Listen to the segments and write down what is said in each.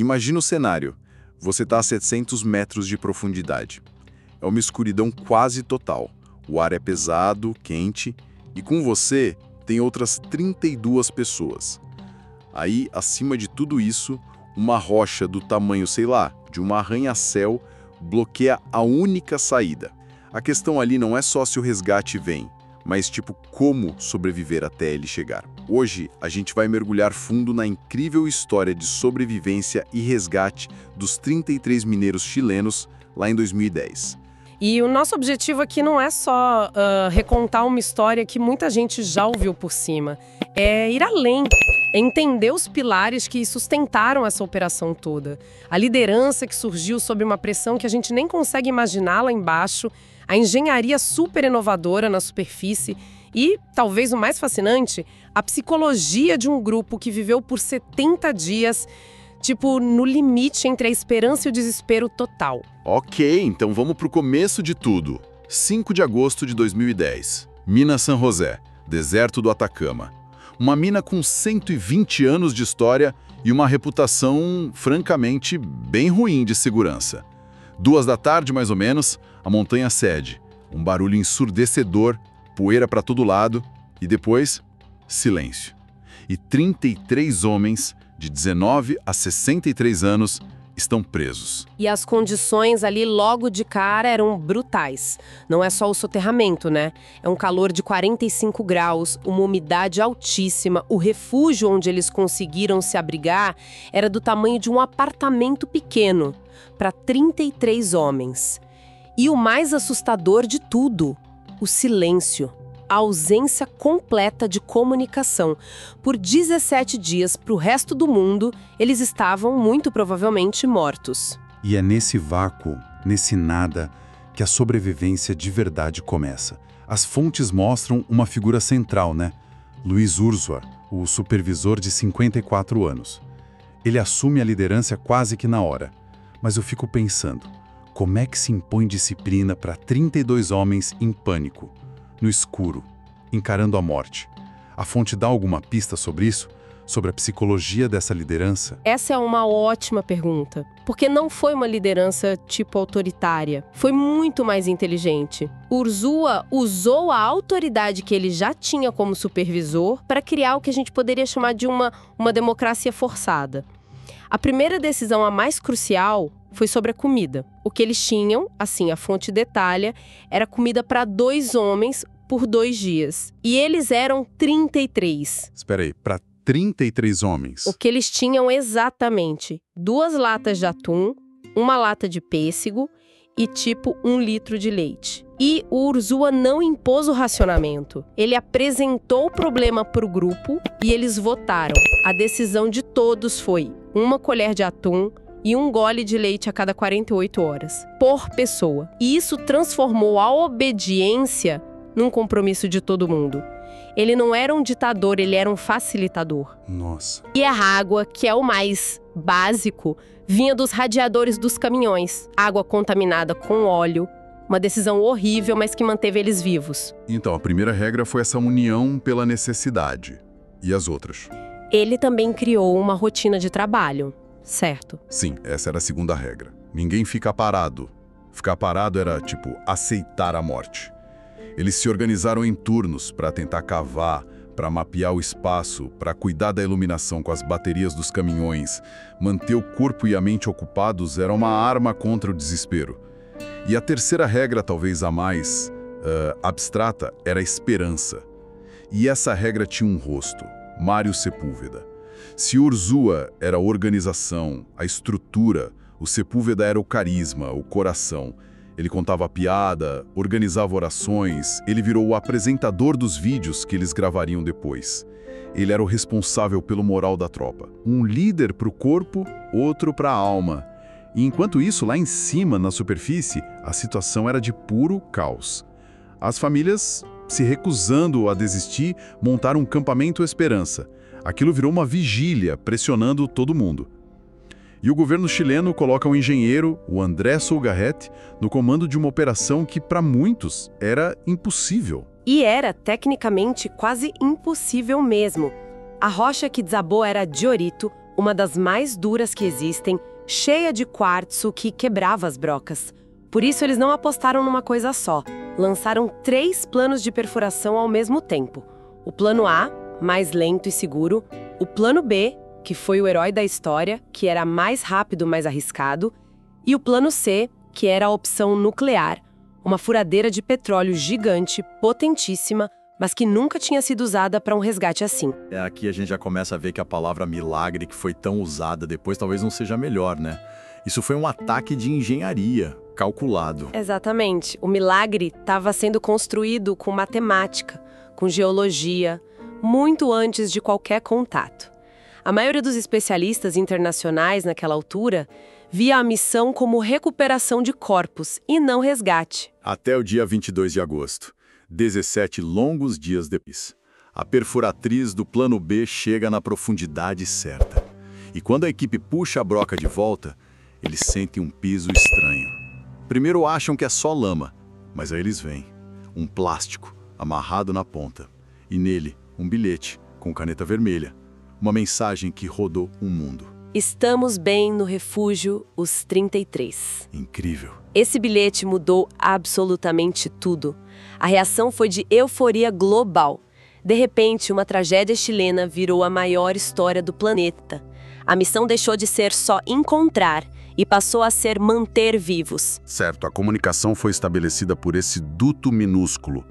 Imagina o cenário. Você está a 700 metros de profundidade. É uma escuridão quase total. O ar é pesado, quente, e com você tem outras 32 pessoas. Aí, acima de tudo isso, uma rocha do tamanho, sei lá, de um arranha-céu bloqueia a única saída. A questão ali não é só se o resgate vem, mas tipo como sobreviver até ele chegar. Hoje, a gente vai mergulhar fundo na incrível história de sobrevivência e resgate dos 33 mineiros chilenos lá em 2010. E o nosso objetivo aqui não é só recontar uma história que muita gente já ouviu por cima. É ir além, é entender os pilares que sustentaram essa operação toda. A liderança que surgiu sob uma pressão que a gente nem consegue imaginar lá embaixo, a engenharia super inovadora na superfície e, talvez o mais fascinante, a psicologia de um grupo que viveu por 70 dias, tipo, no limite entre a esperança e o desespero total. Ok, então vamos pro começo de tudo. 5 de agosto de 2010. Mina San José, deserto do Atacama. Uma mina com 120 anos de história e uma reputação, francamente, bem ruim de segurança. 2 da tarde, mais ou menos, a montanha cede. Um barulho ensurdecedor, poeira para todo lado e depois, silêncio. E 33 homens de 19 a 63 anos estão presos. E as condições ali logo de cara eram brutais. Não é só o soterramento, né? É um calor de 45 graus, uma umidade altíssima. O refúgio onde eles conseguiram se abrigar era do tamanho de um apartamento pequeno, para 33 homens. E o mais assustador de tudo, o silêncio. A ausência completa de comunicação. Por 17 dias, para o resto do mundo, eles estavam, muito provavelmente, mortos. E é nesse vácuo, nesse nada, que a sobrevivência de verdade começa. As fontes mostram uma figura central, né? Luiz Urzua, o supervisor de 54 anos. Ele assume a liderança quase que na hora. Mas eu fico pensando, como é que se impõe disciplina para 32 homens em pânico? No escuro, encarando a morte. A fonte dá alguma pista sobre isso? Sobre a psicologia dessa liderança? Essa é uma ótima pergunta, porque não foi uma liderança tipo autoritária, foi muito mais inteligente. Urzua usou a autoridade que ele já tinha como supervisor para criar o que a gente poderia chamar de uma democracia forçada. A primeira decisão, a mais crucial, foi sobre a comida. O que eles tinham, assim a fonte detalha, era comida para 2 homens por 2 dias. E eles eram 33. Espera aí, para 33 homens? O que eles tinham exatamente: 2 latas de atum, 1 lata de pêssego e tipo 1 litro de leite. E o Urzua não impôs o racionamento. Ele apresentou o problema para o grupo e eles votaram. A decisão de todos foi 1 colher de atum e 1 gole de leite a cada 48 horas, por pessoa. E isso transformou a obediência num compromisso de todo mundo. Ele não era um ditador, ele era um facilitador. Nossa. E a água, que é o mais básico, vinha dos radiadores dos caminhões. Água contaminada com óleo. Uma decisão horrível, mas que manteve eles vivos. Então, a primeira regra foi essa união pela necessidade. E as outras? Ele também criou uma rotina de trabalho, certo? Sim, essa era a segunda regra. Ninguém fica parado. Ficar parado era, tipo, aceitar a morte. Eles se organizaram em turnos para tentar cavar, para mapear o espaço, para cuidar da iluminação com as baterias dos caminhões. Manter o corpo e a mente ocupados era uma arma contra o desespero. E a terceira regra, talvez a mais abstrata, era a esperança. E essa regra tinha um rosto, Mário Sepúlveda. Se Urzua era a organização, a estrutura, o Sepúlveda era o carisma, o coração. Ele contava a piada, organizava orações, ele virou o apresentador dos vídeos que eles gravariam depois. Ele era o responsável pelo moral da tropa. Um líder para o corpo, outro para a alma. E enquanto isso, lá em cima, na superfície, a situação era de puro caos. As famílias, se recusando a desistir, montaram um campamento Esperança. Aquilo virou uma vigília, pressionando todo mundo. E o governo chileno coloca um engenheiro, o André Sougarret, no comando de uma operação que, para muitos, era impossível. E era, tecnicamente, quase impossível mesmo. A rocha que desabou era diorito, uma das mais duras que existem, cheia de quartzo que quebrava as brocas. Por isso eles não apostaram numa coisa só. Lançaram 3 planos de perfuração ao mesmo tempo. O plano A, mais lento e seguro. O plano B, que foi o herói da história, que era mais rápido, mais arriscado. E o plano C, que era a opção nuclear, uma furadeira de petróleo gigante, potentíssima, mas que nunca tinha sido usada para um resgate assim. Aqui a gente já começa a ver que a palavra milagre, que foi tão usada depois, talvez não seja melhor, né? Isso foi um ataque de engenharia, calculado. Exatamente. O milagre estava sendo construído com matemática, com geologia, muito antes de qualquer contato. A maioria dos especialistas internacionais naquela altura via a missão como recuperação de corpos e não resgate. Até o dia 22 de agosto, 17 longos dias depois, a perfuratriz do plano B chega na profundidade certa. E quando a equipe puxa a broca de volta, eles sentem um piso estranho. Primeiro acham que é só lama, mas aí eles veem um plástico amarrado na ponta. E nele, um bilhete com caneta vermelha. Uma mensagem que rodou o mundo. Estamos bem no refúgio, os 33. Incrível. Esse bilhete mudou absolutamente tudo. A reação foi de euforia global. De repente, uma tragédia chilena virou a maior história do planeta. A missão deixou de ser só encontrar e passou a ser manter vivos. Certo, a comunicação foi estabelecida por esse duto minúsculo.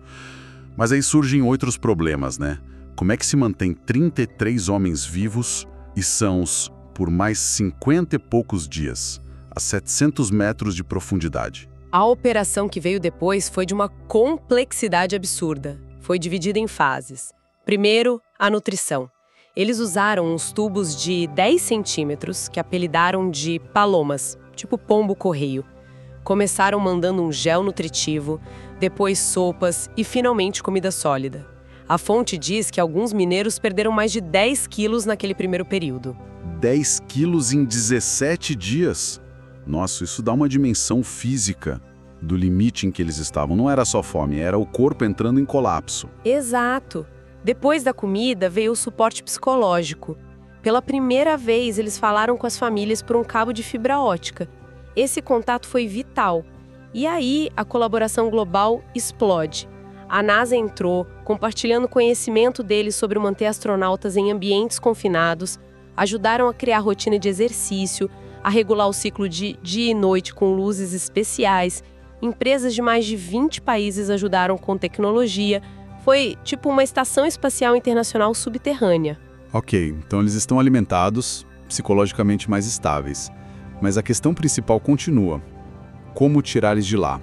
Mas aí surgem outros problemas, né? Como é que se mantém 33 homens vivos e sãos por mais 50 e poucos dias, a 700 metros de profundidade? A operação que veio depois foi de uma complexidade absurda. Foi dividida em fases. Primeiro, a nutrição. Eles usaram uns tubos de 10 centímetros que apelidaram de palomas, tipo pombo-correio. Começaram mandando um gel nutritivo, depois sopas e finalmente comida sólida. A fonte diz que alguns mineiros perderam mais de 10 quilos naquele primeiro período. 10 quilos em 17 dias? Nossa, isso dá uma dimensão física do limite em que eles estavam. Não era só fome, era o corpo entrando em colapso. Exato. Depois da comida veio o suporte psicológico. Pela primeira vez, eles falaram com as famílias por um cabo de fibra ótica. Esse contato foi vital. E aí, a colaboração global explode. A NASA entrou, compartilhando conhecimento deles sobre manter astronautas em ambientes confinados, ajudaram a criar rotina de exercício, a regular o ciclo de dia e noite com luzes especiais. Empresas de mais de 20 países ajudaram com tecnologia. Foi tipo uma estação espacial internacional subterrânea. Ok, então eles estão alimentados, psicologicamente mais estáveis. Mas a questão principal continua. Como tirar eles de lá?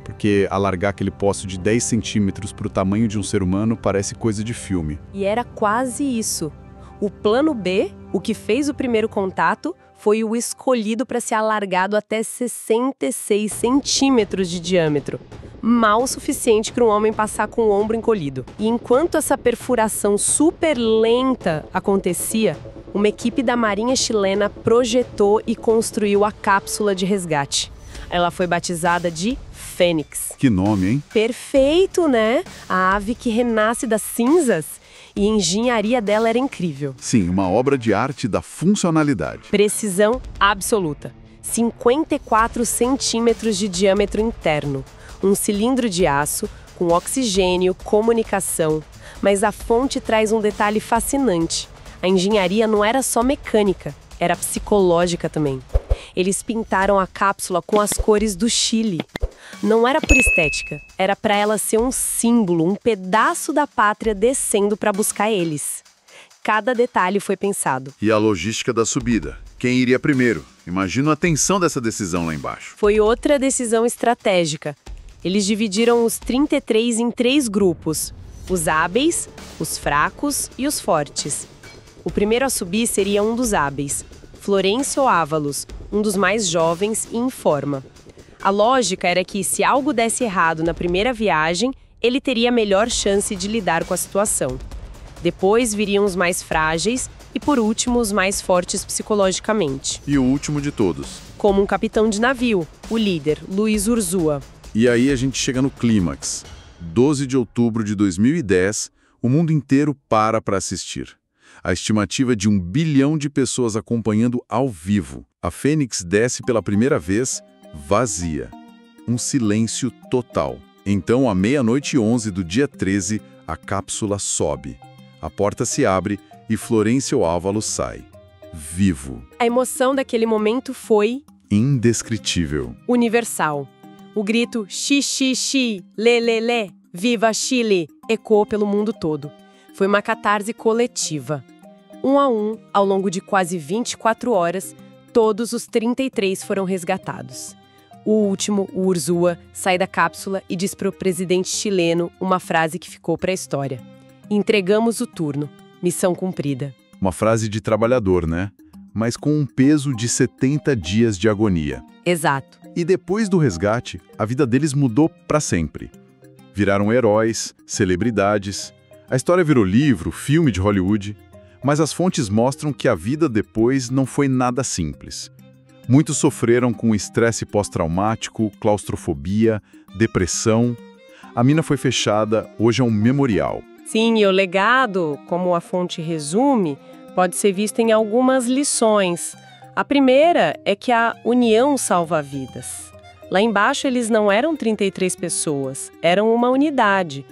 Porque alargar aquele poste de 10 centímetros para o tamanho de um ser humano parece coisa de filme. E era quase isso. O plano B, o que fez o primeiro contato, foi o escolhido para ser alargado até 66 centímetros de diâmetro. Mal o suficiente para um homem passar com o ombro encolhido. E enquanto essa perfuração super lenta acontecia, uma equipe da Marinha chilena projetou e construiu a cápsula de resgate. Ela foi batizada de Fênix. Que nome, hein? Perfeito, né? A ave que renasce das cinzas. E a engenharia dela era incrível. Sim, uma obra de arte da funcionalidade. Precisão absoluta. 54 centímetros de diâmetro interno. Um cilindro de aço, com oxigênio, comunicação. Mas a fonte traz um detalhe fascinante. A engenharia não era só mecânica, era psicológica também. Eles pintaram a cápsula com as cores do Chile. Não era por estética, era para ela ser um símbolo, um pedaço da pátria descendo para buscar eles. Cada detalhe foi pensado. E a logística da subida? Quem iria primeiro? Imagino a tensão dessa decisão lá embaixo. Foi outra decisão estratégica. Eles dividiram os 33 em 3 grupos: os hábeis, os fracos e os fortes. O primeiro a subir seria um dos hábeis, Florencio Ávalos, um dos mais jovens e em forma. A lógica era que, se algo desse errado na primeira viagem, ele teria a melhor chance de lidar com a situação. Depois viriam os mais frágeis e, por último, os mais fortes psicologicamente. E o último de todos. Como um capitão de navio, o líder, Luiz Urzúa. E aí a gente chega no clímax. 12 de outubro de 2010, o mundo inteiro para assistir. A estimativa de 1 bilhão de pessoas acompanhando ao vivo. A Fênix desce pela primeira vez vazia. Um silêncio total. Então, à 00h11 do dia 13, a cápsula sobe. A porta se abre e Florencio Ávalos sai. Vivo. A emoção daquele momento foi Indescritível. universal. O grito "Xi, xi, xi, lê, lê, lê, viva Chile!" ecoou pelo mundo todo. Foi uma catarse coletiva. Um a um, ao longo de quase 24 horas, todos os 33 foram resgatados. O último, o Urzúa, sai da cápsula e diz para o presidente chileno uma frase que ficou para a história. Entregamos o turno. Missão cumprida. Uma frase de trabalhador, né? Mas com um peso de 70 dias de agonia. Exato. E depois do resgate, a vida deles mudou para sempre. Viraram heróis, celebridades. A história virou livro, filme de Hollywood. Mas as fontes mostram que a vida depois não foi nada simples. Muitos sofreram com estresse pós-traumático, claustrofobia, depressão. A mina foi fechada, hoje é um memorial. Sim, e o legado, como a fonte resume, pode ser visto em algumas lições. A primeira é que a união salva vidas. Lá embaixo eles não eram 33 pessoas, eram uma unidade.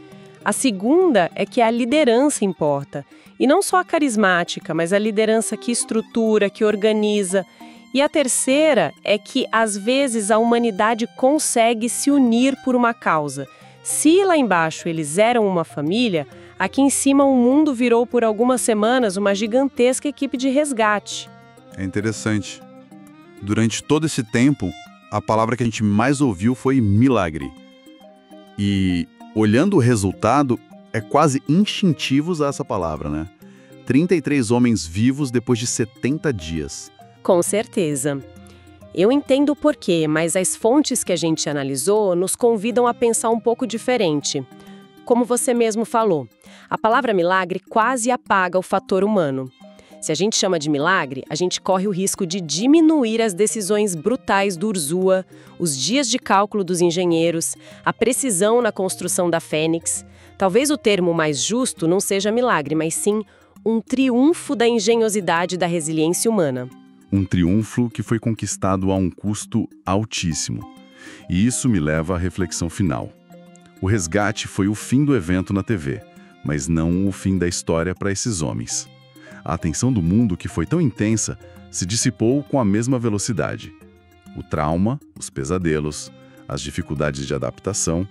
A segunda é que a liderança importa. E não só a carismática, mas a liderança que estrutura, que organiza. E a terceira é que, às vezes, a humanidade consegue se unir por uma causa. Se lá embaixo eles eram uma família, aqui em cima o mundo virou por algumas semanas uma gigantesca equipe de resgate. É interessante. Durante todo esse tempo, a palavra que a gente mais ouviu foi milagre. E, olhando o resultado, é quase instintivo usar essa palavra, né? 33 homens vivos depois de 70 dias. Com certeza. Eu entendo o porquê, mas as fontes que a gente analisou nos convidam a pensar um pouco diferente. Como você mesmo falou, a palavra milagre quase apaga o fator humano. Se a gente chama de milagre, a gente corre o risco de diminuir as decisões brutais do Urzúa, os dias de cálculo dos engenheiros, a precisão na construção da Fênix. Talvez o termo mais justo não seja milagre, mas sim um triunfo da engenhosidade e da resiliência humana. Um triunfo que foi conquistado a um custo altíssimo. E isso me leva à reflexão final. O resgate foi o fim do evento na TV, mas não o fim da história para esses homens. A atenção do mundo, que foi tão intensa, se dissipou com a mesma velocidade. O trauma, os pesadelos, as dificuldades de adaptação,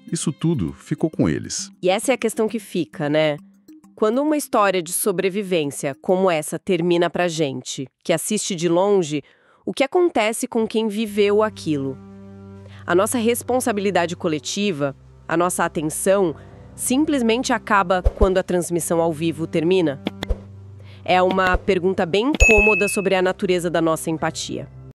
isso tudo ficou com eles. E essa é a questão que fica, né? Quando uma história de sobrevivência como essa termina pra gente, que assiste de longe, o que acontece com quem viveu aquilo? A nossa responsabilidade coletiva, a nossa atenção, simplesmente acaba quando a transmissão ao vivo termina? É uma pergunta bem incômoda sobre a natureza da nossa empatia.